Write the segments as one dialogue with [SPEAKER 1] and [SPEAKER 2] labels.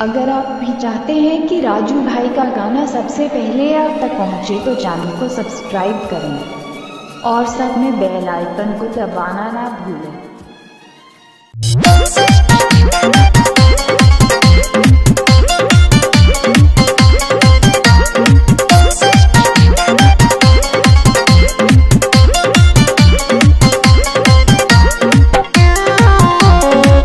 [SPEAKER 1] अगर आप भी चाहते हैं कि राजू भाई का गाना सबसे पहले आप तक पहुंचे तो चैनल को सब्सक्राइब करें और साथ में बेल आइकन को दबाना ना भूलें।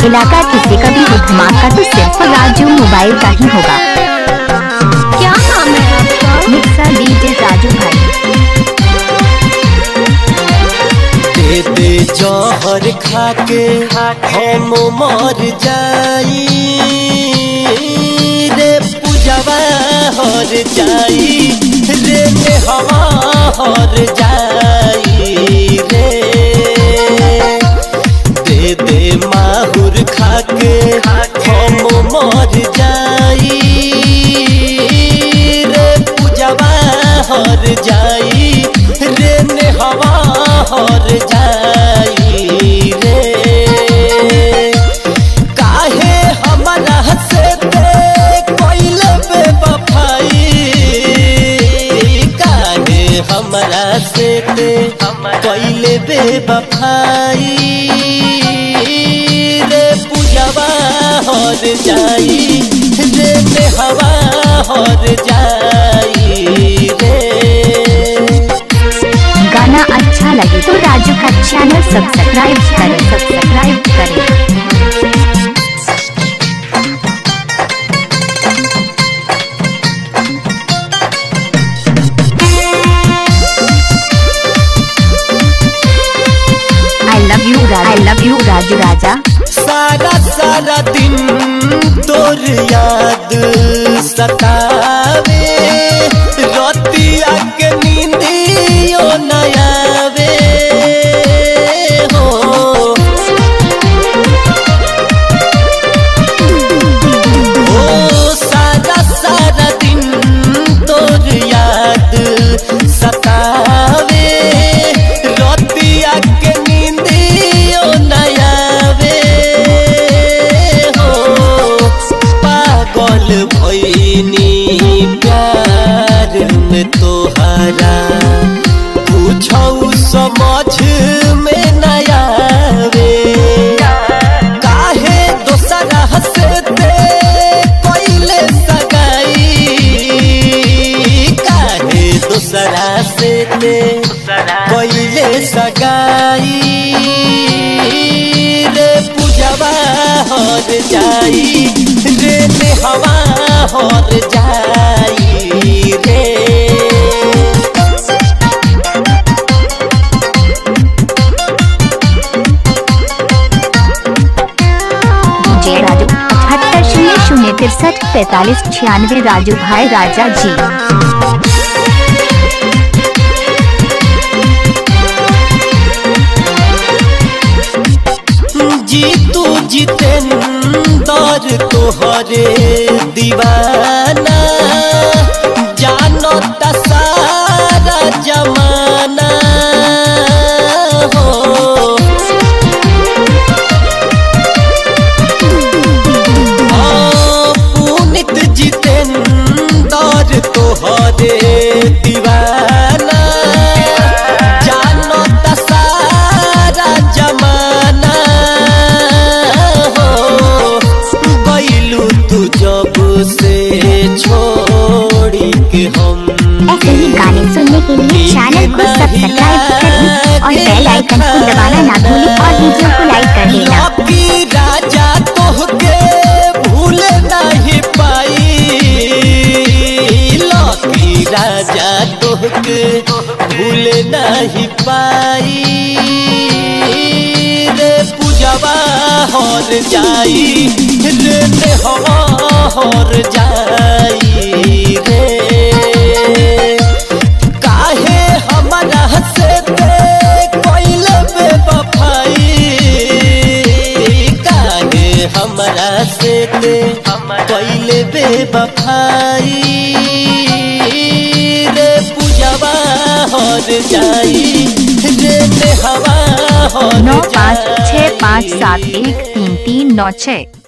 [SPEAKER 2] इलाका किसी का भी हो धमाका तो सिर्फ राजू मोबाइल का ही होगा।
[SPEAKER 3] क्या नाम है आपका?
[SPEAKER 2] मिक्सर डीजे राजू भाई।
[SPEAKER 4] दे दे जहर खाके हम मर जाई रे पूजवा हर जाई रे हवा हर जाई रे। दे दे माहुर खाके हम मर जाई रे पूजवा हर जाई रे हवा हर जाई रे। काहे हमरा से कोइल बेवफाई, काहे हमरा से कोइल बेवफाई रे पूजवा हर जाई रे हवा हर जाई रे।
[SPEAKER 2] गाना अच्छा लगे तो राजू का चैनल सब्सक्राइब करें। I love you राजू राजा।
[SPEAKER 4] सारा दिन तोर याद सतावे, रोतिया के नींदियो न आवे हो। ओ सारा दिन तोर याद सतावे, रोतिया के नींदियो न आवे हो। पागल भइनी प्यार में तोहरा, पूछौ समझ में न आवे। काहे दोसरा से कोइले सगाई, काहे दोसरा से कोइले सगाई रे पूजवा हर जाई रे हवा हर जाई रे।
[SPEAKER 2] डीजे राजू 78 0 0 63 45 96 राजू भाई राजा जी।
[SPEAKER 4] जीतू जितेंद्र तोहरे दीवाना, जानो ता सारा जमाना हो। पुनित जितेंद्र तोहरे दीवाना, जानो ता सारा जमाना हो। गइलू तू जब से छोड़ी के हम,
[SPEAKER 2] ऐसे ही गाने सुनने के लिए चैनल को सब्सक्राइब करें और बेल आइकन को दबाना ना भूलें और वीडियो को लाइक कर देना।
[SPEAKER 4] लकी राजा तोहके भूल नहीं पाई, लकी राजा तोहके भूल नहीं पाई रे पूजवा हर जाई रे हवा हर जाई रे। काहे हमरा से कोइल बेवफाई, काहे हमरा से कोइल बेवफाई रे पूजवा हर जाई रे हवा हर जाई।
[SPEAKER 2] 9565713396